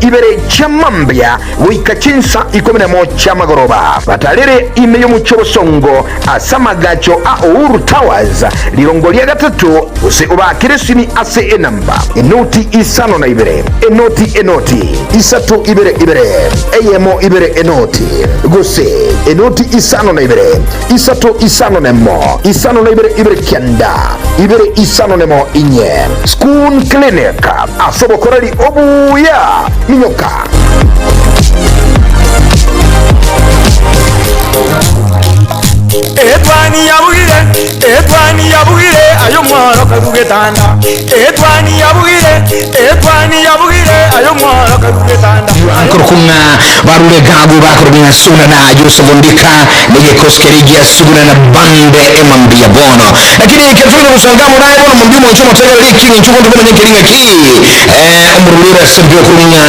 ibere chamambya wika chinsa ikomenemo chamagoroba batalere imeyo muchobosongo asamagacho a Uhuru Towers lirongo lya gatatu use ubakire sini ase enamba enoti isano na ibere enoti isatu ibere eyemo ibere enoti gose enoti isano na ibere isatu isano nemo isano na ibere kyanda ibere isano nemo inye School Clinic asobokorari obuya minyoka etwani yabugire ayo mwaro karugetanda etwani yabugire ayo mwaro karugetanda akorkunga barule gagu bakorbinya suna na jurusa bondika nige koskerigia suna na bande emambia bono lakini kefiri musangamo naye bono mbimo nchomo tega liki nchuko ndumene kiringa ki umurulira sebyo kurunya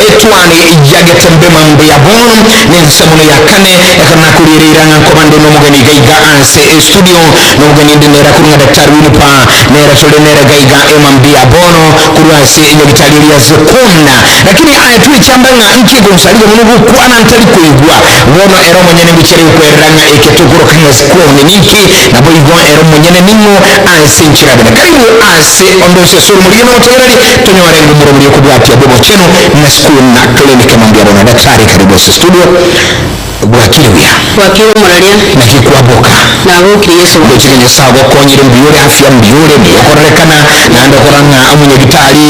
etwani yagetembe mambia bono nensamuno yakane ekana kulirira nkomande no mugeni gaiga anse studio no mugeni ndera kurunga daktari winipa nera tole nera gaiga emambia bono kurwase nyogitaliria zekunda lakini aya tuichambanga nchi gonsaliga munugu kwana ntali kuigwa wono ero monyene bicheri kweranga eketuguro kanga skone niki na boigo ero monyene ningo anse nchirabe karibu anse ondose suru mulino oterali tunyore ngumuro muri kubwapya bobo chino na school na clinic mambia bono daktari karibu studio bwakiriya muralia nakikwaboka nabo kriyeso bwekigende sawa konyire mbiyore afya mbiyore byokorekana nando koranga umunyagitali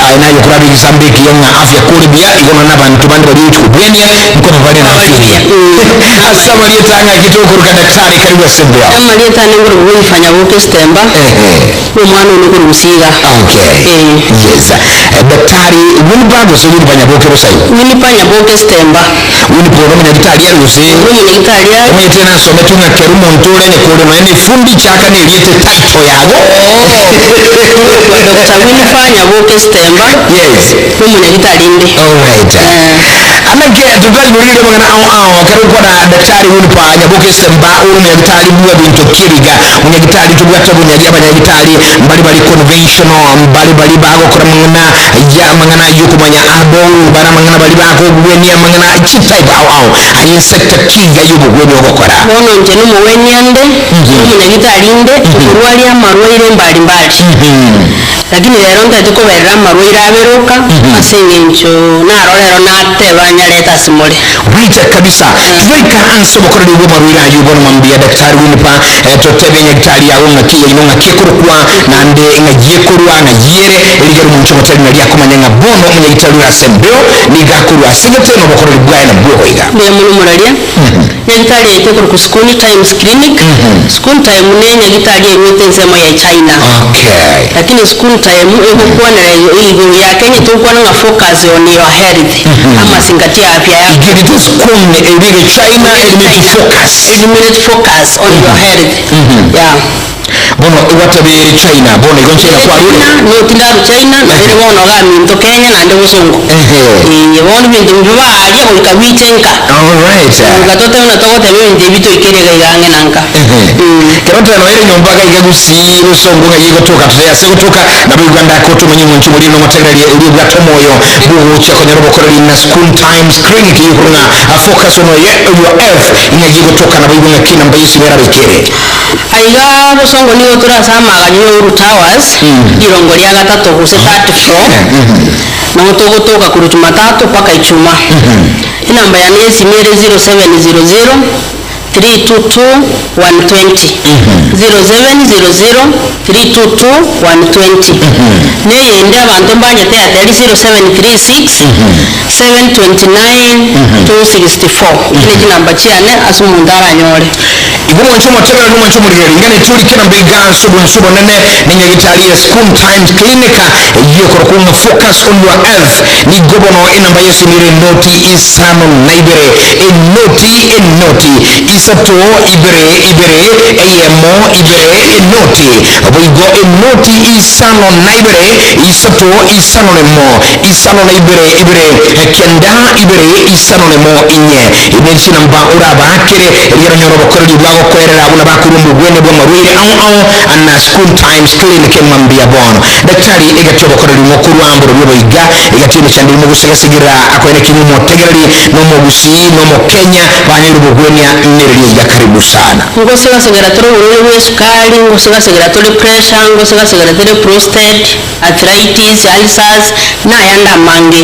ainayo kurabi zambiki yonga afya kule bia igona nabantu bandi bali tukubwenya nkono bali na afya asaba yetanga kitoko ruka daktari karibu sembea kama yetanga ngoro kufanya boke stemba umwana uko rusiga okay yes daktari winibago so winifanya boke rusai winifanya boke stemba winiporo Italia rusi Italia mwenye tena sometunga kerumo ntule ne kule no ene fundi chaka ne liete taito yago Dr. Winifanya boke stemba yes mwenye Italinde all right anake tugali mulile mwana au karibu kwa daktari Winifanya boke stemba mwenye Itali buwa binto kiriga mwenye Itali tubwata mwenye Itali mbali conventional mbali bago kora mangana ya mangana yuko manya abo bara mangana bali bago bwenia mangana chita au ayi sector kinga yugo gwebyo gukora bono nje no muwenyande Munyagitalinde kurwali amarwaire mbali lakini rero ndatuko berra amarwaire aberuka asengencho narorero natebanya leta simole right kabisa tuika anso bokora liwo marwaire ayugo mwambia daktari Winipa totebenya gitali yawo ngakiye inonga kekurukwa nande ngagiyekurwa ngayere eligero muncho moteli nali akomanya bono Munyagitali asembeo nigakurwa singeteno bokora libwaye na bwo iga muralia Nyagitali yekuru ku school times clinic school time Nyagitali yete nsemo ya China okay lakini school time ekukuwa na hiyo ya Kenya tukua na focus on your health ama zingatia afya yako give it school elire China eliminate focus on your health yeah bono watabere China bono igonchela kwa rule no tindaru China na ile bono ga minto Kenya na ndo musungu bono bintu biba ali ko ikabichenka all right gatote una togote bintu bito ikere ga igange nanka kerota no ile nyomba ga igagusi musungu ga yigotoka tuyase gutoka na Uganda ko tumenye mu nchumuri no mategali uri bwato moyo buhuche ko nyarubo korali na school times clinic yukuna a focus on your health ina yigotoka na Uganda kina mbayisi bera bikere aiga busongo niyo turasama ganyo Uhuru Towers irongo lya gatatu kuse 34 na utogotoka kuri Jumatatu paka Ichuma inamba ya nesi mere 0700 322 120 0700 322 120 neyende abantu mbanyete atali 0736 729 264 kile kinamba chiane asumundara nyore ibumo nchomo tebera numo nchomo ngane tuli kina mbiga subo nene Nyagitali school times clinic yekoro kunga focus on your health ni gobono inamba yesu mire noti isano naibere enoti isatu ibere eyemo ibere enoti boigo enoti isano na ibere isatu isano nemo isano na ibere kenda ibere isano nemo inye ibensi namba uraba akere rero nyoro bakore libwago kwerera abuna bakuru mu bwene bwa marwire au anna school times clinic mambia bono daktari egati bakore limo kurwambo ryo boiga egati mechandi mu gusegasigira akoene kimu motegerali no mu gusi no mu Kenya banyiru bugwenya nereri ya karibu sana ngosega segera toro uruwe sukari ngosega segera toro pressure ngosega segera toro prostate arthritis ulcers na yanda mange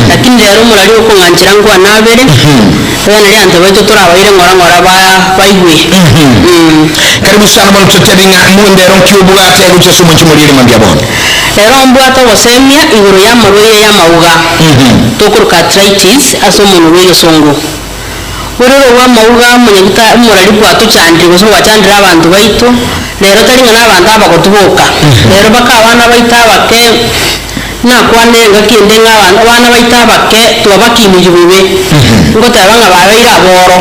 lakini rero murari uko nganjira ngo anabere bana ri ante baito tora abaire ngora baigwe karibu sana bano tutabinga mwendero kyubwa tegucho sumo chimulire mambya bono rero mbwata wasemia iguru ya marweye ya mauga tokuruka arthritis aso muntu wege songo urero wa mauga munyita murari bwato cyandire guso wacandira abantu baito rero tari ngana abantu abagotubuka rero bakabana baita bake na kwanenga kinde ng'abantu abana baita bake tubakimije bibe ngo tabanga babaira boro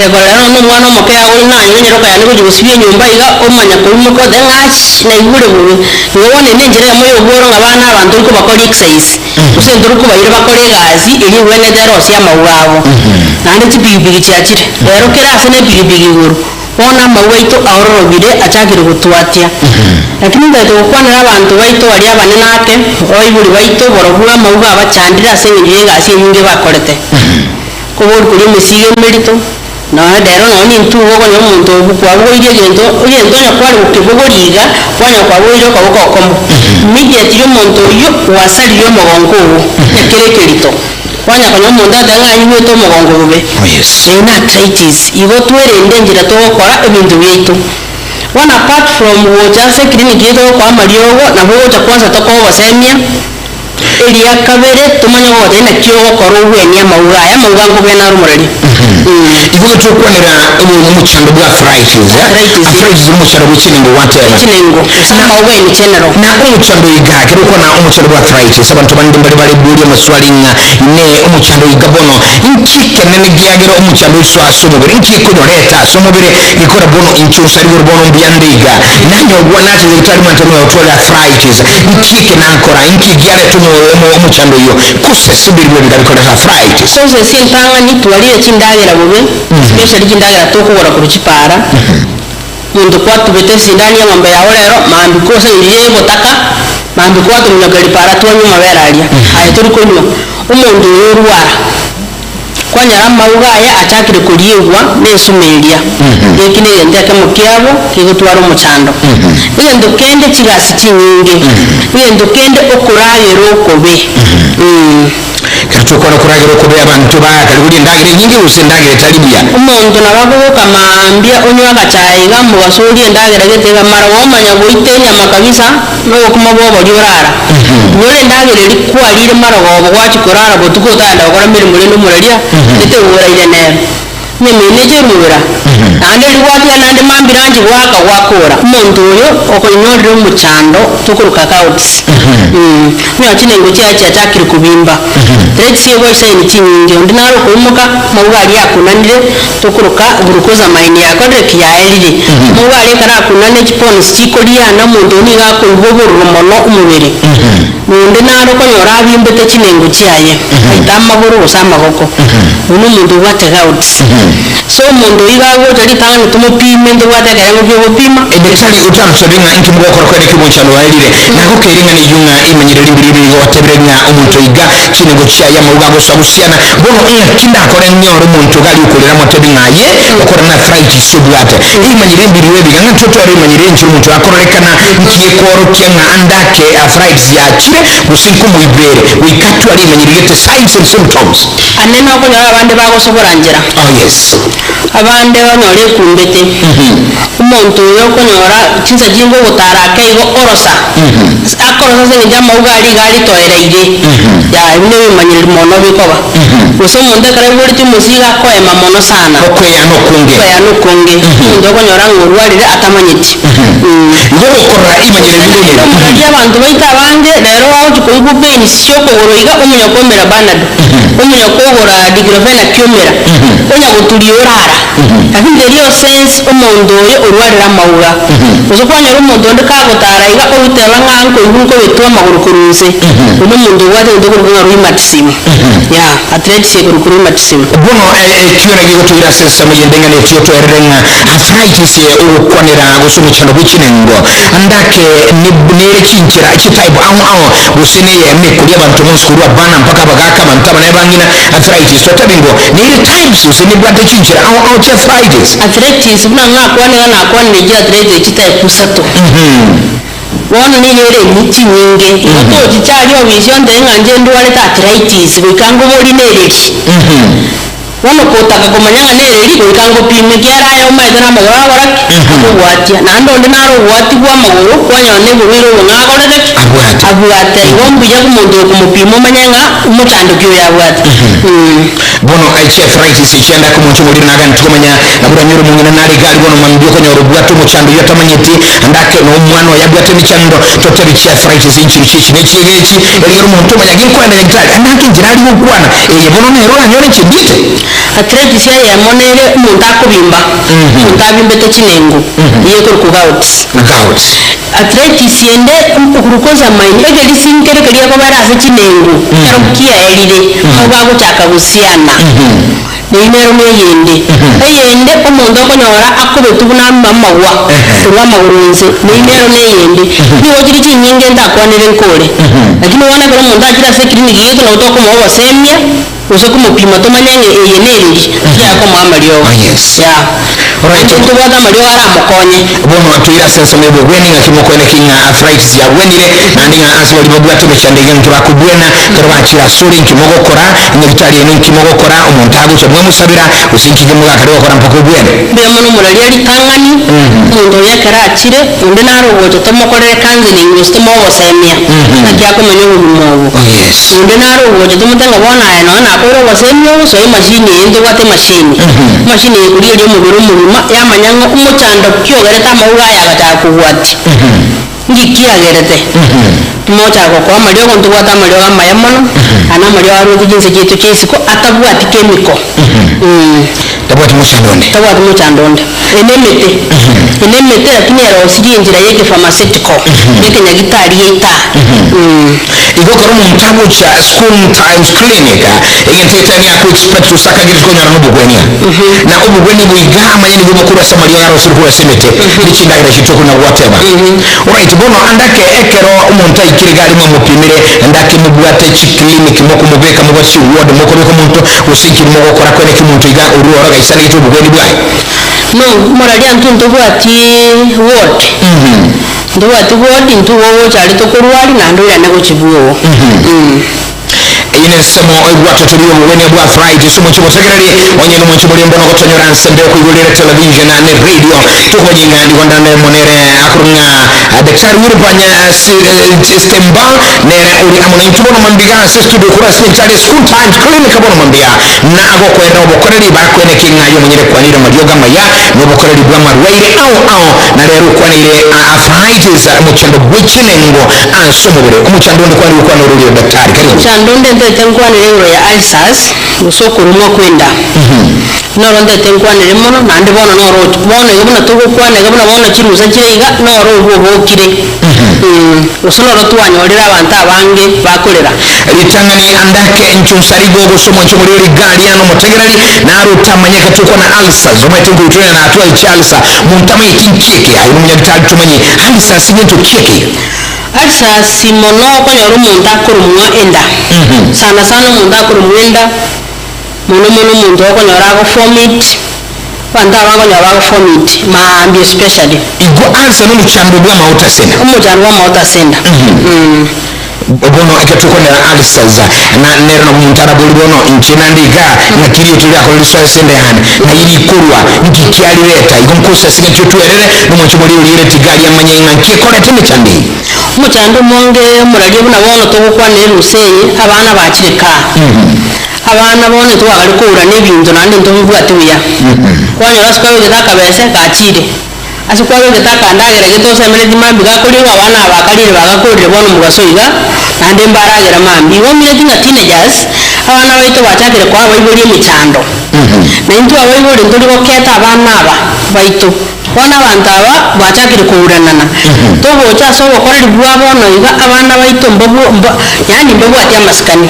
ego rero n'umwana omuke yawe nanye nyeroka yani kujibusibye nyumba iga omanya ko umuko dengash na igure bibe ngone nenjere mu yoboro ng'abana abantu ko bakora exercise usenduru ko bayira bakora gazi iri wene dero sia mawabo nande tibibigi cyakire rero kerase ne bibigi guru ona mawaito auroro bide achagire gutwatia lakini ndaito kwana abantu baito bali abane nake oyibuli baito borobura mauga abachandira sengire gasi nyinge bakorete ko bori kuri misige merito na dero no ni ntugo ko nyomuntu kwa boye gento oyento yakwali ukibogoriga kwanya kwa boye ko kokomo immediate yo muntu yo wasali yo mogongo ekerekerito kwanya kanyo munda danga yiwe to mogongo bube na arthritis ibo twerende njira to kwa ebintu byetu one apart from wojase clinic yeto kwa mariogo na boja kwanza to ko wasemia elia kabere tumanya ngo dena kyogo ko ruwe nya mauga ya mauga ngo bena rumurari ivuga cyo kwanira umuchando bwa arthritis umuchando w'ikinengo watera ikinengo sama uwe ni general na umuchando igake ruko na umuchando bwa arthritis abantu bandi bali buri amaswali ne umuchando igabono inkike nene gyagero umuchando iswaso mubiri inkike ko leta so mubiri ikora bono inchusa ari bono mbiyandiga nanyo gwanati zitali mantano ya utwala arthritis inkike nankora inkigare tumo umuchando yo kuse sibiri bwe bikora arthritis so se sentanga ni twaliye chindagira bube especially chindagira to ko wala kuchipara muntu kwatu betesi ndani ya mambo ya rero mambi kose iriye botaka mambi kwatu munyagari para twanyu maberalia ayi turi ko nyuma umuntu yorwara kwanya mauga ya atakire kuliyegwa nesumelia yekine ndaka mukyabo kigutwara umuchando ile ndokende kigasi kinyinge ile ndokende okuragero kobe katukora kuragero kobe abantu bakali kuri ndagire nyingi usendagire talibia umuntu nababo kamambia onyo agachayiga mu basuri ndagire getega mara womanya boitenya makabisa no kumabo bajurara nyore ndagire likwalire mara gobo wachikorara botuko tanda okora mirimo lendo muralia ite ura ile ne nemeneje mura ande liwatya nande mambiranje waka wakora umuntu oyo okonyondere umuchando tukuruka kauts mya kinengo cyacha cyakiri kubimba let's say we say nikinge ndinaro kumuka mawali yakunanire tukuruka glucose maini yakodre kiyaelire mawali kana kunane chipons chikoliya na muntu ni gako iboburumono umubiri ndinaro konyora bimbete kinengo cyaye aitama buru usama goko uno muntu wate kauts so muntu igago tari tanga tumupime ndo wate kaya ngo bipima edetali utamsobinga inki mugokora kwene kimunchano walire nako keringa ni yunga imanyire limbiri watebrenya umuntu iga kinengo cyaya mu rugago sabusiana bono kinda kore nyoro umuntu gali ukolera motebinga ye okora na arthritis subwate imanyire limbiri webi nga ntoto ari imanyire nchi umuntu akorekana nkiye koro kenga andake arthritis yakire musinku muibere wikatu ari imanyire gete signs and symptoms anena ko nyara abande bago soborangira yes abande banore kumbete umuntu yo konyora kinza jingo gutaraka igo orosa akorosa se njama ugali gali toereire ya bine bimanyira mono bikoba uso munde kare buri tumusiga ko ema mono sana ko ya no kunge ndo konyora ngurwalire atamanyiti ngo korra imanyira bino muri abantu baita bande rero waho chikungu beni sio ko goroiga umunya komera banado umunya ko gora digrofena kyomera onya guturiora tara lakini leriyo sense omonto oyo orwarire amauga ose kwanyora omonto onde kagotara iga oruteba ng'anko ibunko betwa amaguru kurunse ono omonto obwate gento koruka rheumatism arthritis ekuru rheumatism bono ekiona gigotwira sesa muyendeng'a netio twerrenga arthritis ogokwanera gose omochando bw'echinengo andake nere chinchira chitaibu ao gose neyeme kulia bantu monsukuru abana mpaka bagaka bantu abana bangina arthritis totabingo nere types ose nibwate chinchira ao chi arthritis buna ng'akwanega nakwanire ji arthritis echitaipu 3 bono nirere emiti nyinge otochi chari obisio ndeng'anje ndwarete arthritis goikango bori nereri bono kotaka komanyanga nereri goikango pime kiarayo omaete namagoro agoraki akobwatia naende onde naro obwati bwa amagoro kwanyona eburwire obo ng'agorete abwate igo mbuya omonto okomopima omanyanga omochandoki oyo abwate bono aichi arthritis ichienda kumoncho moliri nagani tukomanya nabura nyoro mungina nari gali bono mambio konyoro bwato mochando yotamanyiti andake no mwana oyabwate michando toteri chi arthritis inchi chichi nechigechi erigero muntu manya ginkwenda nyagitali andake njirali mukwana bono nero anyore chindite arthritis ya monere omonto akobimba omonto abimbete chinengo yekori ku gout arthritis yende okurukoza maini egeri sinkere keria kobera ase chinengo kero kiaerire ogagochaka gusiana neinero neyende eyende omonto okonyora akobetu buna amagwa orwa amagurunse neinero neyende nigochiri chinyinge ndakwanire nkore lakini wona kero omonto achire ase ekliniki gitu nautokomogosemia ose kumupima tomanyenge eye nereri kiakomo amariogo omonto bwate amariogo aramokonye bono atwira sense mebo gweni ngakimokwene kinga arthritis yagwenire nandi nga ansi bali babwate mechandege ntibakubwena kero bachira suri nkimogokora nyagitali eno nkimogokora omonto agocha mwemusabira usinkige mugakari gokora mpaka ubwene bemono omorari aritang'ani omonto oyekera achire onde narogocha tomokorere counseling ase tomogosemia nakiakomenya obogima obo onde narogocha tomotenga bono aye noe nakoire ogosemia ogo soe emashini eyende bwate emashini ekurieri omobere omoruma yamanyanga omochando kiogerete amauga aya agachaka kobwati ngikiagerete timochaka gokora amariogo ntobwate amariogo amaya mono ana amariogo aruete chinse chiaito chia isiko atabwati chemical tabwati mochando enemete lakini erosirie enchera yeke pharmaceutical yekenyagitari yeita igokora omonto agocha school times clinic egentetani ako expect usakagiri konyora nobugwenia na obugweni buiga amanyeni bwomokuru ase amariogo arosiri kurasemete nichindagera chitoko na whatever alright bono andake ekero omonto aikire gari mwamupimire andake mubwate chiclinic mokumubeka mubasi ward mokoreka omonto usinkiri mogokora kweneke omonto iga oruoro gaisana gito obugweni bwaye no moraria ntu ntobwati ward ntobwati ward ntu wowo chari tokorwari nando yana gochibwo ine semo egwato tuliyo obugweni bwa arthritis omoncho motegereri onyene omoncho mulimbo nogotonyora nsembe okwigulire television ne radio tukomanyinga ndikondane monere akurunga daktari urupanya stemba nere uri amona intubono mambiga se studio kura sentare school times clinic abono mambiga na agokwera obokoreri bakwene kingayo monyere kwanira marioga maya nobokoreri bwa marwaire ao na rero kwanire arthritis omochando bw'echinengo ansomobere omochando ndikwanire kwanoro daktari karibu chando ndete nkwanire ngro ya ulcers gusokurumwa kwenda noro ndete nkwanire mono nandi bono noro bono igabuna tugukwanega buna bono chirusa chiriga noro ubobokire usonoro twanyorera abantu abange bakorera ritangani andake enchusarigo gusomo chumuri galiano motegerani naro tamanyeka tuko na ulcers omete ngutuna na atwa ichalsa muntama ikincheke ayo munyagitali tumanyi ulcers bintu cheke ulcers mono konyoro omonto akorumwa enda sana omonto akorumwa enda mono omonto okonyora agofomit bantu abakonyora bagofomit maambi especially igo ulcer n'omuchando bw'amawuta senda bono eketukonera ulcers na nero nomuntu arabuli bono nchina ndiga nakiri tuli akoliswa sende yani na ili kurwa nkikyali leta igonkosa singa tutwerere n'omuntu muri ulire tigali amanyenga nkikora teme chandi muchando monge murali buna bono togukwanira rusenyi abana bakireka abana bone twagari kura n'ebintu nandi ntobubwate buya kwanyora sikwayo getakabese kachire asikwayo getakandagera getosemere dimambi gakorirwa abana abakalire bagakorire bono mugasoiga nande mbaragera mambi womire tinga teenagers abana baitu bachakire kwa baibuli emichando na intu abaibuli nduri goketa abana aba baitu bona abantu aba bachakire kuuranana tobocha so gokora bwabo iga abana baitu yani mbabu atia maskani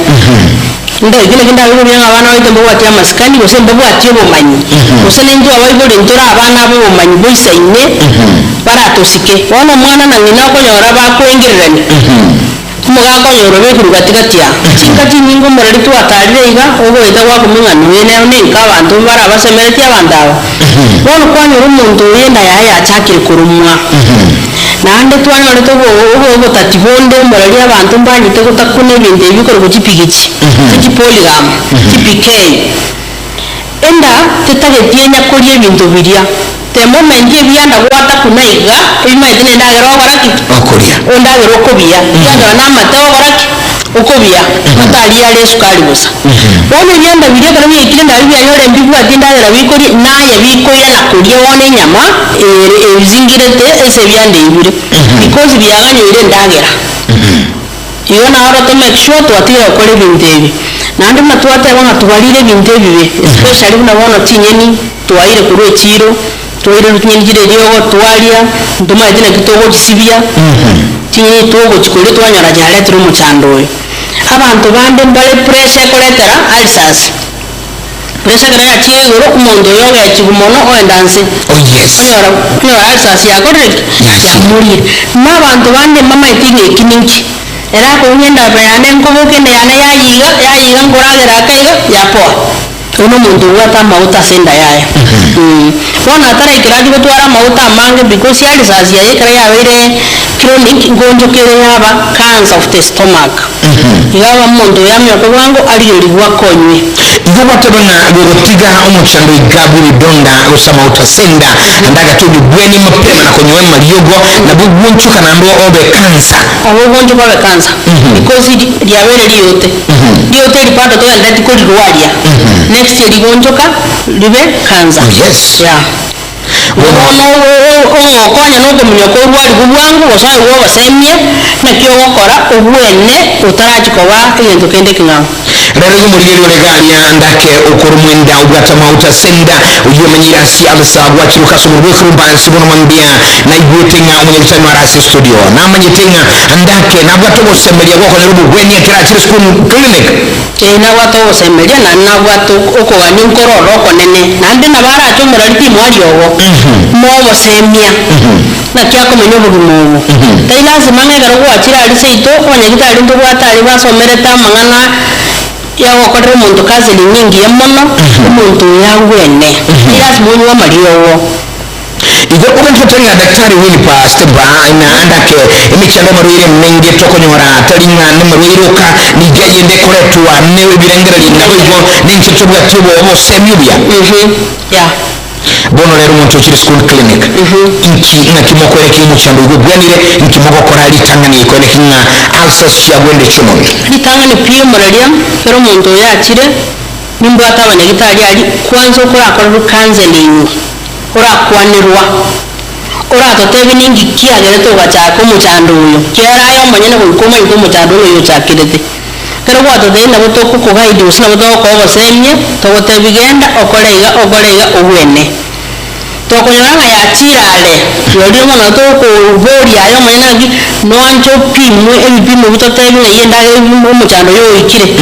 ndo igile kinda bibuli abana baitu mbabu atia maskani gose mbabu atia bomanyi gose nintu abaibuli ntura abana abo bomanyi boisaine baratosike bona mwana na ngina konyora bakwengererani mugakonyoro bekuru gatigatia chingati nyingo morari twatarire iga ogoita gwa kuming'anu ene ninka abantu barabasemeretie abantu abo bono kwanyora omuntu yenda yaya achakire kurumwa nande twanyore togotati bonde morari abantu mbanyite gotakuna ebintu ebikore gochipigichi chipoligam chipikei enda tetagetie nyakoria ebintu biria temo menje byanda gwata kunaiga imaite ndagero goraki okoria ondagero okobia yanda na mateo goraki okobia matali yale sukali gusa wone byanda biria kana byekire ndabi byanyore mbibu atindagera bikori naye bikoya na kuria wone nyama ezingirete ese byanda ibire because byaganyoire ndagera iyo na oro to make sure twatira okore bintu ebi nandi matwate bona tubalire bintu ebi especially una bona tinyeni twaire kuru echiro twaire rukinyire ryogo twalia ndoma idina kitogo kisibia tinyeni togo chikore twanyora jale turu muchando oyo abantu bande mbale pressure koletera alsas pressure kana chigoro umuntu yoga yachigumono oendanse yes nyora alsas yakorek yamurire n'abantu bande mama itinge kininki era kunyenda bayane ngoboke ne yana yayiga ngoragera akaiga yapoa uno muntu wata mauta senda yaya bona tara ikiraji gutwara mauta mange because yali sazi yaye kare yabire chronic ngonjo kere yaba cancer of the stomach yawa muntu yamyo ko wango ali ligwa konywe igo batebana gotiga omuchando igabu bidonda osama utasenda ndaga tubi bweni mapema na konywe maliogo na bubunchuka na ndo obe cancer abo bonjo ba cancer because yabere liyote lipado to ndati ko liwalia next year ligonjoka libe cancer yes yeah okonya nokomunya ko rwari bwangu osaye wo basemye na kyo gokora obwene utarachikoba egento kende kingao rero umuriro regalia ndake okorumwenda ubwata mauta senda uyomanyira si abasagwa kiruka somurwe kurumba sibono mambia na igwetenga umunyamutani wa Rasi studio na manyetenga ndake nabwato bosemeria goko nerubu gweni akira kiri school clinic nabwato bosemeria na nabwato okogani nkororo konene nande nabara achomora liti mwali ogo mobo semia na kyako menyo bugumo tai lazima ngegero gwachira ali seito onyagita ali ndubwata ali basomereta mangana yawo kodre muntu kazi nyingi yamono muntu yangwene lazima unywa maliowo igo ukantotenga daktari wili pa steba ina andake emichando marwire menge tokonyora talinga ne marwiruka nigayende koretwa ne birengera linabo igo ninchitubwa tubo obo semyubya ya bono lero muntu kiri school clinic inki na kimokore kimuchando igo bwanire nkimoko korali tangani ko nekinga alsas cyagwende chumo litangani pio moralia pero muntu yakire nimbo atabanya gitari ali kwanza ko akora counseling ora kwanirwa ora totebi ningi kiagere to gachako muchando uyo kera yo manyene ko koma iko muchando uyo chakirete pero wato de na boto ko gaidi usna boto ko basemye to gotebi genda okorega obwene to konyanga ya tirale yodi mona to ko bori ayo manyene gi no ancho pimu ebipimo bitotebi na yenda muchando yo ikire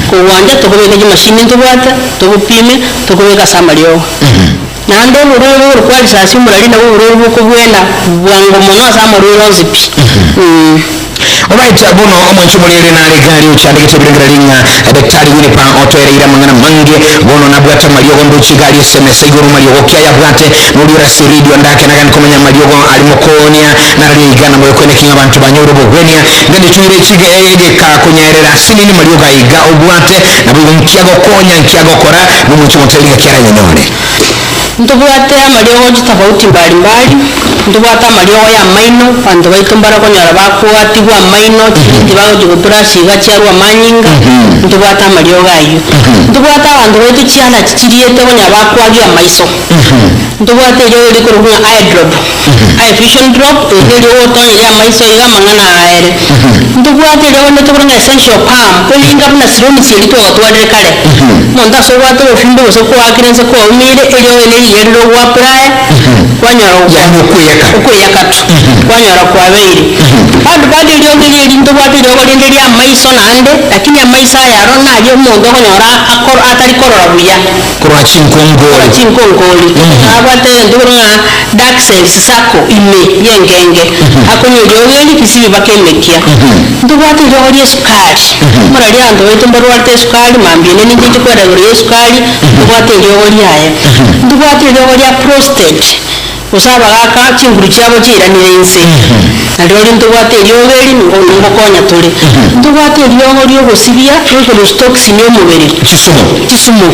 ko wanja to ko beka machine to bwata to kupime to ko beka samalio nande ururu kwali sasi murali na ururu ko bwena bwango mono sama ururu zipi alright bono omwancho mulere na legali uchandike tebirengera linga daktari wini pa otoera ira mangana mange bono nabwata maliogo ndo chigali SMS igoro maliogo kya yabwate mulira siridio ndake nagan komanya maliogo alimokonia na rali igana moyo kwene kinga bantu banyoro bogwenia ngende tuire chige ege ka kunyerera sinini maliogo iga obwate na bwo nkiago konya nkiago kora mumwancho mutelinga kya nyonyone ntubwate amaliogo tofauti mbalimbali ntubwate amaliogo ya maino bantu baitumbara konyora bakwatibwa maino tibago jiguturasi gachiarwa manyinga ntubwate amaliogo ayo ntubwate abantu baitu chiana chichiriete konya bakwagia maiso ntubwate ryo likurunga eye drop eye vision drop ryo otonye ya maiso ya mangana aere ntubwate ryo ntukurunga essential palm elinga buna siromi siri to otwade kale monda so bwate ofimbo so ko akirenze ko umire ryo eli yero wa prayer kwanyara okuyakatu kwanyara kwa beiri bado ryo ngiri ntubwate ryo lindiri ya maiso nande lakini ya maiso ya rona ryo mondo konyora akor atari korora buya korwa chinkongoli abate ndurunga dark cells sako ime yengenge akonyo ryo kisibi bakemekia ndubwate ryo sukari murali ando wetu mbarwate sukari mambine ninje kwera ryo sukari ndubwate ryo yaye ndubwate ryo prostate usaba gaka chinguru cyabo kiranire inse nalyo ndubwate ryo beri ngo konya tole ndubwate ryo gusibia ryo toxin yo mubiri kisumu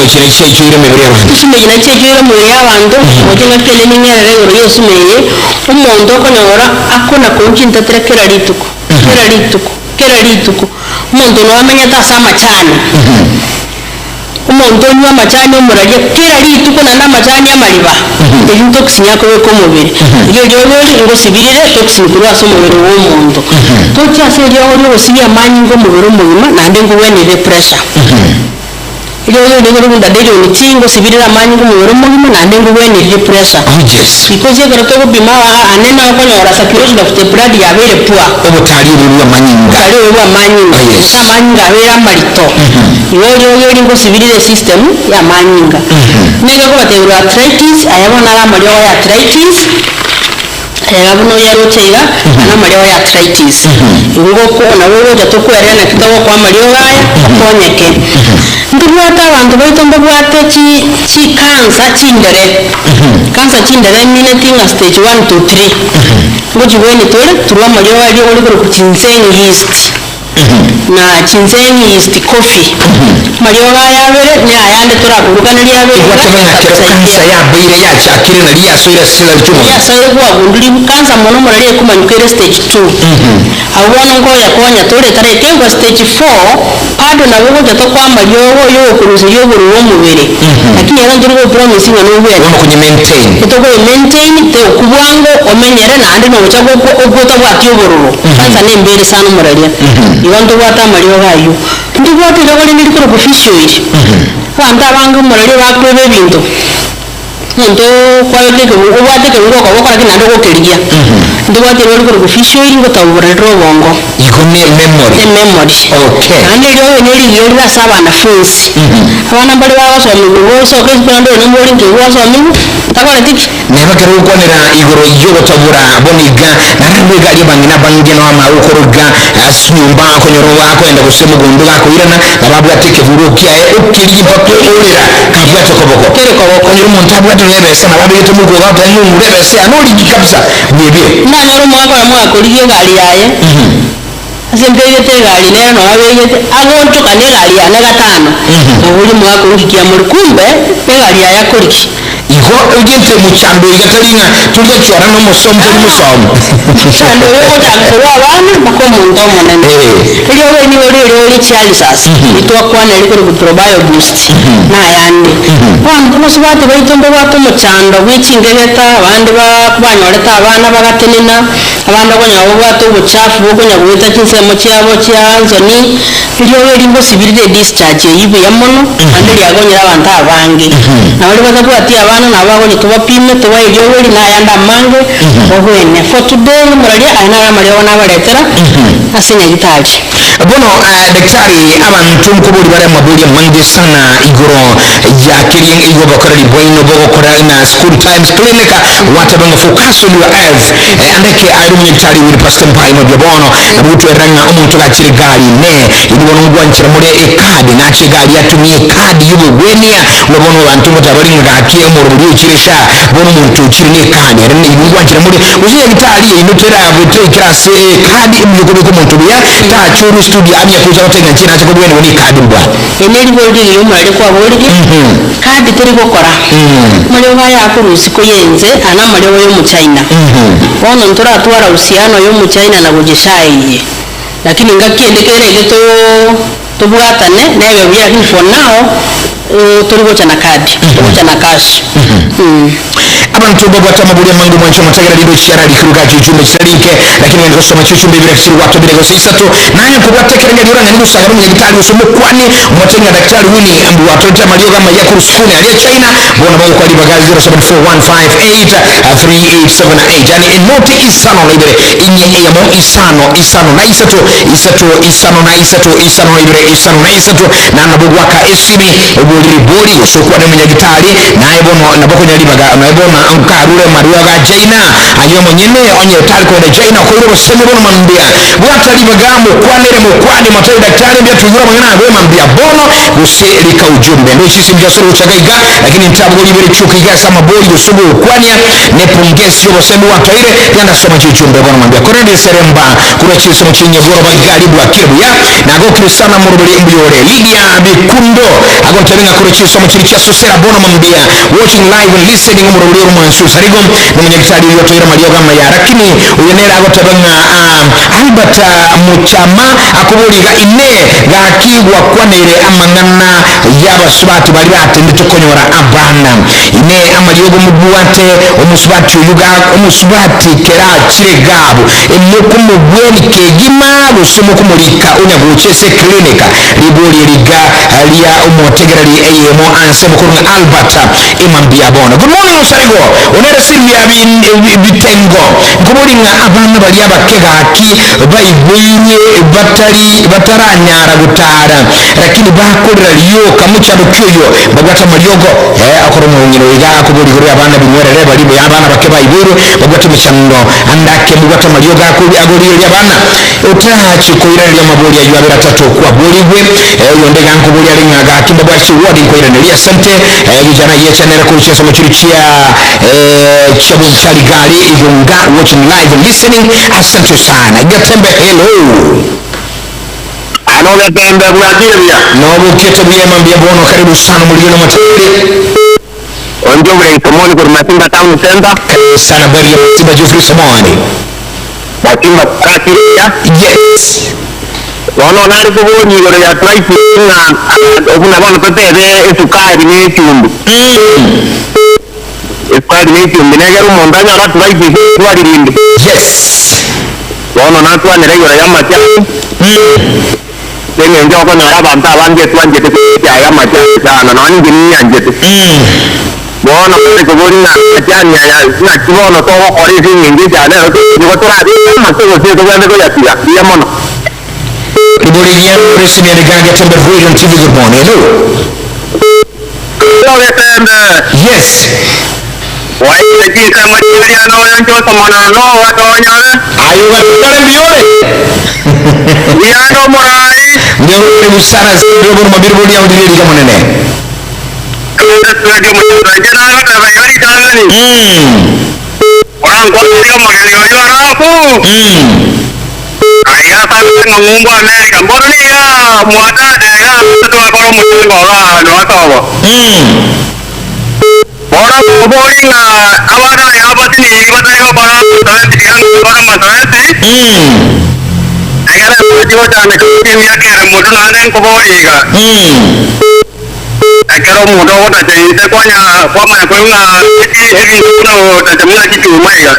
ekire kyejure mibiri y'abantu kisumu ina kyejure mibiri y'abantu okinga kele ningere ryo yosumeye umuntu okonyora akona konkinta trekera lituko umuntu no amenya tasama cyane umuntu onywa amajani omurage kera lituko nanda amajani amaliba eyo toxin yako yo komubiri ryo ngo sibirire toxin kurwa so mubiri w'umuntu tokyase ryo osibya manyi ngo mubiri mubima nande ngo wenire pressure ryo ngo ndadero nitingo sibirira manyi ngo mubiri mubima nande ngo wenire pressure because yego to bima anena okonyora saturation of the blood yabere poor obutali bwa manyinga amanyinga abera marito ryo ngo sibirire system ya manyinga nega ko bategura arthritis ayabona amaryo ya arthritis ayabuno yarotega anamaryo ya arthritis ngoko na wewe jatokwerera na kitawo kwa maryo gaya akonyeke ndubwata abantu bayitomba bwate chi cancer chindere minating stage 1 to 3 ngoji weni tole turwa maryo ali oli ku chinseni yeast na chinseni yeast coffee maryo gaya bere ni ayande turakurukana lyabere kansa ya beire ya chakire na liya soira sila chumo ya soira kwa gunduli kansa mono morale kumanyukere stage 2 awona ngo yakonya tole tare kengwa stage 4 ado na wewe jato kwa maryo yo kuruzi yo buru wo mubere lakini yaranjuru ko promise ngo no bere wono kunye maintain te okubwango omenyere na andi no chago ogota bwa kyobororo kansa ne mbere sana morale iwanto bwata maryo gayo ndibwate ryo ndirikoro official kwanda bangu morale bakwebe bintu muntu kwayo teke ubwate ke ngo kwa kina ndo kokerigia ndibwate ryo ndirikoro official ngo tawura robongo ikone memory okay ande ryo niri rya saba na face abana bali basomi ngo ke ndo no muri ngo wasomi takora tiki neba kero ukonera igoro yogo tabura boniga naramwe gali bangina bangeno ama ukoroga asnyumba konyoro wako enda kusema gondo wako irana nababu ateke vurukia ukiri mpaka urira kabwa tokoboko kere koboko nyoro montabu atorebe sana babu yeto mugo wako nyumurebe se anoli kabisa bebe na nyoro mwako na mwako liye gali yaye asembeyete gali nero no abeyete agonto kane gali yana gatano uri mwako ukikia muri kumbe gali yaya koliki iko ugente muchando igatalinga tulya chora no musomo chando yo takoro abana bakomo ndomo nene ryo ni wori chialisas itwa kwana liko ku probio boost na yandi wantu musubate bayitombo bato muchando wicingegeta abandi banyoreta abana bagatenena abandi konyawo bato buchafu bokonya gwita kinsemo cyabo cyanzoni ryo ngo sibirire discharge yibu yamono andi yagonyera abantu abange nabali bakabwati abana nababo ni tubapime tuba ibyo wuri nayanda mange obwene for today murali ana maryo nabaletera asinya gitaje bono daktari abantu mkuburi bare mabuli manje sana igoro ya killing igo bakora liboino bogo kora na school times clinic watabanga focus on your health andeke ari daktari wili pastor pai mabono abutu eranga omuntu gakire gali ne ibono ngwanchira muri ekadi nache gali yatumie kadi yubo gwenia ngobono abantu mutabali ngakiye mu rubuli ukiresha bono muntu ukirine kadi ari ngwanchira muri uziye gitari inotera abute class kadi imyuko ko muntu ya ta churu studio amya kuza kutenga china cyo kubwene ni kadi bwa eneli boldi yo mali kwa boldi kadi turi gukora muri baya akurusi ko yenze ana mali yo mu China bono ntura atwara usiano yo mu China na kugishaye lakini ngakiendekere ile to bwatane nebe bya for now turi bocha na kadi bocha na cash abantu babata mabuli amangu mwancho matagera lido chara likuruga jujumbe chiralike lakini wendo soma chuchumbe bila kiri watu bila gose isatu naye kubata kerenge dira ngani gusanga mu gitali usumu kwani mwatenga daktari wini ambu watoto malio kama ya kurusukuni aliye China bona bali kwa libagazi 0741583878 yani enoti isano libere inye eyamo isano na isatu libere isano na isatu na nabugwaka esimi obuliri boli usukwa ne munyagitali naye bono naboko nyali baga naye bono ankarure maruwa ga China ayo monyene onye tali ko de China ko ro semi bono mambia bwatali bagamu kwanere mu kwani matayi daktari bya tuzura mwana agwe mambia bono gusi lika ujumbe ndo sisi mjasoro chagaiga lakini ntabwo libere chukiga sama boyi usubu kwanya ne pongezi yo semi watoire yanda soma chujumbe bono mambia korende seremba kura chiso mchinye boro bagali bwa kirbu ya nago krisana murubuli mbiyore Lydia Bikundo ago tabenga kura chiso mchiricha sosera bono mambia watching live and listening murubuli rumansu sarigo mwenye kitali yotoira malioga maya lakini uyenera ago tabenga Albert Muchama akubuliga ine gakigwa kwanere amangana y'abasubati bali batende tukonyora abana ine amaliogo mubuwate omusubati yuga omusubati kera kiregabu emuku mubweni kegima lusumu kumulika unya guchese klinika libuli liga liya omotegerali eyemo anse mukurunga Albert imambia bona. Good morning Osarigo onere Silvia bitengo kubulinga abana bali abakega aki bayibwinye bataranyara gutara lakini bakorera liyo kamuchado kyoyo bagata maliogo akoromo nyiro iga kubuli kuri abana binwerere bali abana bakeba iburu bagata mchando andake mugata maliogo akuri agori abana utachi koira lya mabuli ayo abera tatu kwa boligwe yondega nkubuli alinga akimba bwachi wodi koira nelia sente vijana yechanera kuchesa mchirichia chabu mchaligali igunga watching live and listening asante sana gatembe hello gatembe bwajiria no bukete buyema mbia bono karibu sana mulino materi onjomre isomoni kwa Matimba Town Center sana bari ya Matimba Jofri Somoni Matimba Kakiria yes wono nari kubonyi gore ya twice na obuna bono petebe esukari ni chumbu esukari ni chumbu negero mondanya na twice twari rinde yes wono na twanere gore ya macha Dene njoko na abantu abanje twanje te ya macha sana no ngini yanje Bono ko bonna ajanya ya na kibono to ko ri singi jana ni ko tora ma to se to gande ko yatia ya mono Iboligia resimi aliganga tembe radio TV good morning hello gatembe yes wai ji kama ya no yanjo to mono no wa to nyale ayo gatare biore ya no morai ndio musara ndio bono mabiru bodi au dili kama nene radio mo jana ga ba yari tangani orang ko ndio mo ni yo rapu Aya sana ngumbu Amerika mbona ni ya muata de ya tu ako mo ngora no atawa Bora bolinga awara ya batini ibata yo bara tanti yang bara matanti Agara jo jane ko ni ya kere mo na nen ko bolinga Agara mo do ta je te kwanya kwa ma ko nga hevi no ta jamna ki tu mai ga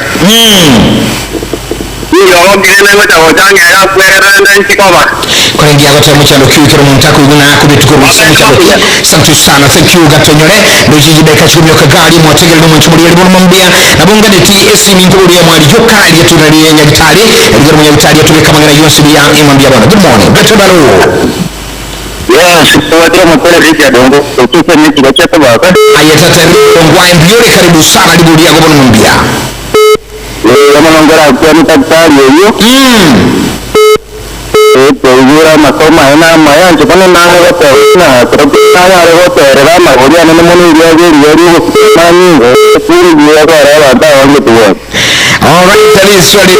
Yo ngene ngo ta ojanga ya kwere nden chikoba kwa ngia gote muchando kiwikero muntako iguna akubitukuru muchando santu sana thank you gatonyore dojiji beka chumyo kagali mwategere no mchumuri yali bono mambia nabonga de TSC minkuru ya mwali joka ali tunali nyagitali ngero nyagitali tubeka magana yose biya imambia bwana good morning beto balo Yes, tuwatira mpole rika dongo tutupe miki gacheto baka ayeta tari ngwa mbiore karibu sana libudi ya bono mambia kama ngora kwa ni daktari yo Pegura masoma ena maya chupana na hote na tropi na hote reba magoria na moni dia dia mani puri dia ko reba ta wangu tuwa all right that is ready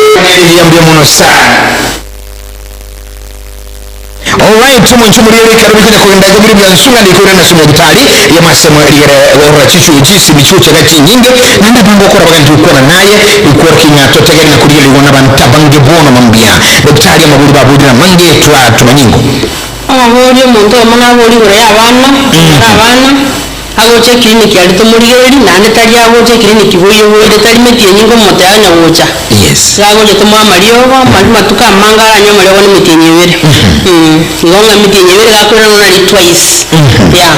yambia muno sana Alright, tumo nchumuri yele karibu kuja kuenda gabiri bya nsunga ndi kure na sumu gitari ya masemo yere ora chichu jisi bichuche gati nyinge nenda bango kora baganti ukora naye ukora kinya totegeri na kuriye liwona bantabange bono mambia daktari ya maguru babudi na mange twa tumanyingo bori omonto omona bori gore abana agocha clinic yali tumurigeri nane tali agocha clinic boyo tali metienyi ngo motanya gocha yes yagocha tumwa mariogo matuka mangala nyo mariogo ni metienyi bere ngonga metienyi bere gakora nari twice yeah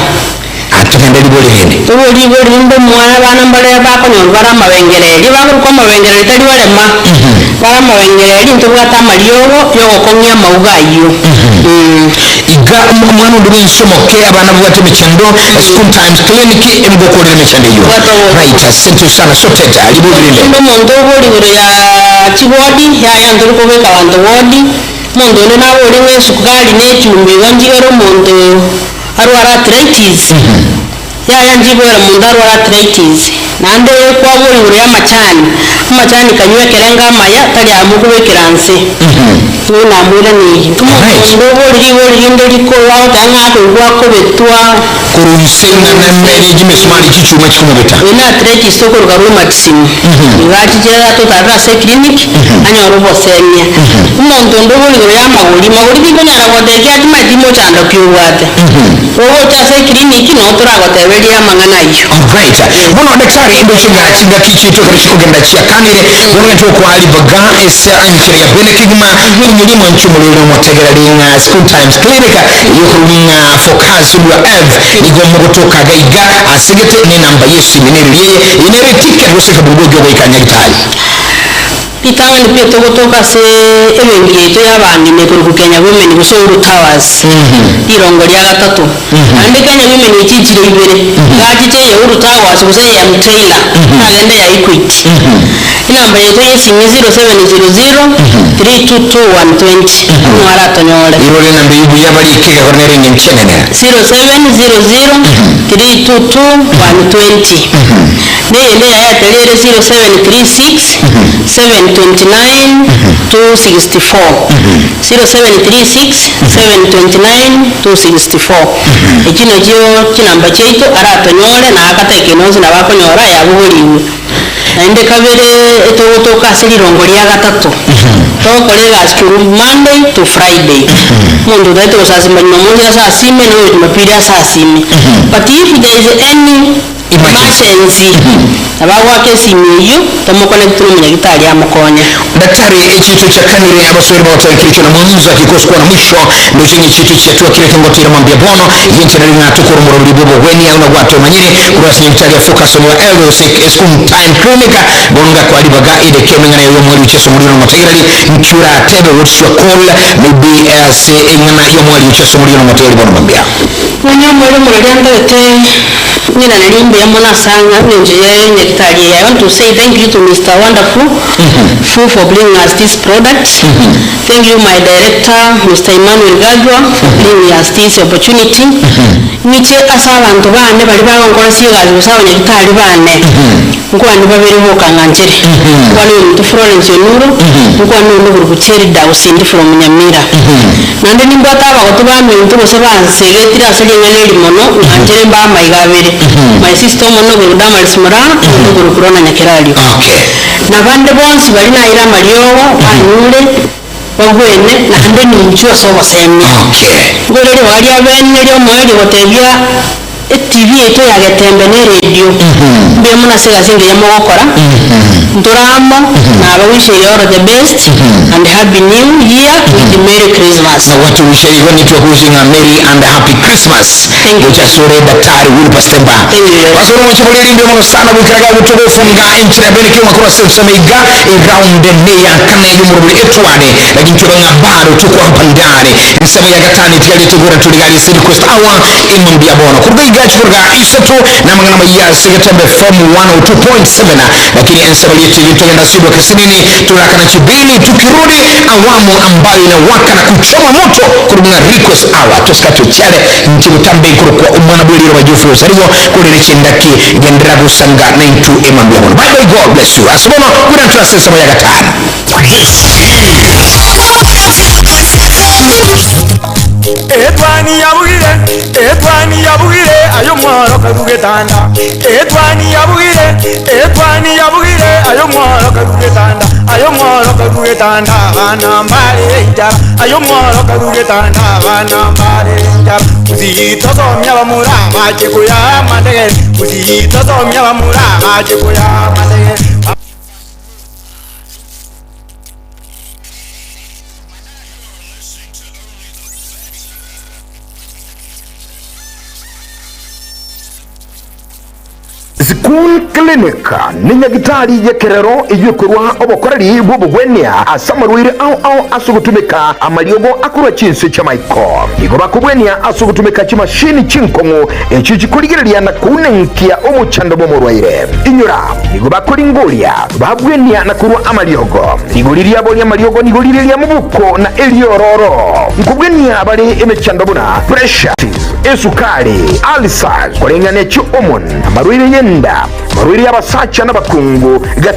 atugende libole hende bori ndo mwana bana mbale bakonyo bara mabengereri bakuruko mabengereri tali balema bara mabengereri ntubwata mariogo yogo konya maugayo iga mwana nduri nsomoke abana bwate mechando school times clinic emgokorera mechando yo right asante sana sote alibulire ndo mondo bori gore ya chibodi ya nduru ko beka bantu bodi mondo ne na bori we sukali ne chumbi wanjiro mondo arwara arthritis ya njibora mondo arwara arthritis nande kwa bori gore ya machani kanywe kerenga maya tali amukuwe kiranse na mwira ni bori ndori ko wa tanga ko ko betwa kurusenga na meri jimesmali chichuma chikumubeta ina arthritis to ko garu maxim ngati jera to tata se clinic anyoro bosenya umuntu ndo bori gore ya maguri bigonyara godeke ati madimo chando kyuwate owo cha se clinic no tora goteberi ya mangana iyo right bono daktari ndo chinga kichito kali chikugenda chiakanire bono to ko ali baga ese anjere ya bene kiguma kumulimo nchumuliro motegera linga school times clinic yokulinga focus lwa ev igomba kutoka gaiga asigete ne namba yesu mineriye inere ticket rusika bugogo gikanya gitali itawe ni pito kutoka se ebengeto y'abandi ne kurukenya women gusoro towers irongo lya gatatu ande kanya women ichijire ibere gachije ya uru towers gusa ya mtaila agenda ya equity inamba yeto yesi 0700 322120 mwara tonyole irole nambe yubu yabali kika kornere ngimchenene 0700 322120 ne ende ya telere 0736 729 264 0736 729 264 ekino kyo kinamba kyeito aratonyole na akateke nonzi na bakonyora yabuhuriwe ende kabere etogotoka selirongo lya gatatu tokolega skuru Monday to Friday mundu daito sasima nomonja sasime no tumapira sasime but if there is any emergency abawake simiyo tamukonnect n'umunya gitari amukonya daktari ekitu kyakanire abasore bawatarikirikyo na mwanzo akikoshwa na mwisho ndo chenye kitu kyatwa kireke ngotira mwambia bono yenchera ringa tukuru mu rubibo bweni au na gwato manyire kurasi nyitari ya focus on LOC school time clinic bonga kwa libaga ide kemengana yo mwali ucheso mulino mategerali mchura tebe what's your call maybe say engana yo mwali ucheso mulino mategerali bono mwambia mwenye mwali mwalianda te nina nalimbe yamona sanga nje netari. I want to say thank you to Mr. Wonderful for bringing us this product. Thank you my director Mr. Emmanuel Gagwa for bringing us this opportunity. Niche asabantu bane bali bakora sigazi gusawa netari bane nkwani babiri ho kanganjere kwani muntu Florence Nuru nkwani muntu kucheri Dawsindi from Nyamira nande nimbata abagoto bamintu bose bansegetira asali ngene limono anjere mba maigabere my sister mono gurudama lismara nguru kurona nyakirali nabande bonsi bali na ira mariowo banyure bagwene nande ninjyo sobo semye ngore wali abene lyo mweli hotebya TV eto yagetembe ne radio mbe muna sega singe yamokora ntoramo na bawishe yoro the best and happy new year with Merry Christmas na watu wishe you need to wishing a Merry and Happy Christmas which is sore daktari will pastemba wasoro mu kibuliri mbe muno sana bukiraga butubufunga inchira bene kimwa kwa semeiga around the near kana yumuru etwane lakini turonga bado tuko mpandane nsema ya gatani tikali tugura tuligali sidi quest hour imambia bona kurga kurga isatu na mangana ya segetembe from 102.7 lakini ensema yetu yitogenda sido kasinini tunakana chibili tukirudi awamu ambayo inawaka na kuchoma moto kurunga request hour tuskatu chale nchibutambe kurukwa umwana bweliro bajufu sarigo kurere chindaki gendera gusanga 92 emambia bona bye bye God bless you asubona kuna tunasesa moya gatana Etwani yabugire ayo mwaro karugetanda etwani yabugire ayo mwaro karugetanda bana mbare ayo mwaro karugetanda bana mbare uzito zomya bamuranga chikuya mandege uzito zomya bamuranga chikuya mandege. Zikun Clinic ni nyagitari yekerero igikorwa obokoreri bw'obugwenia asamarwire au asugutumika amaliogo akura chinsi cha maiko igo bakubwenia asugutumika chimashini chinkongo echi chikurigireria na kunenkia omuchando bomurwaire inyura igo bakuringuria babwenia na kurwa amaliogo iguriria boli amaliogo niguriria mubuko na eliororo nkubwenia bali emechando buna pressure esukari alsas kurengane chi omon amarwire yenda marwire y'abasacha n'abakungu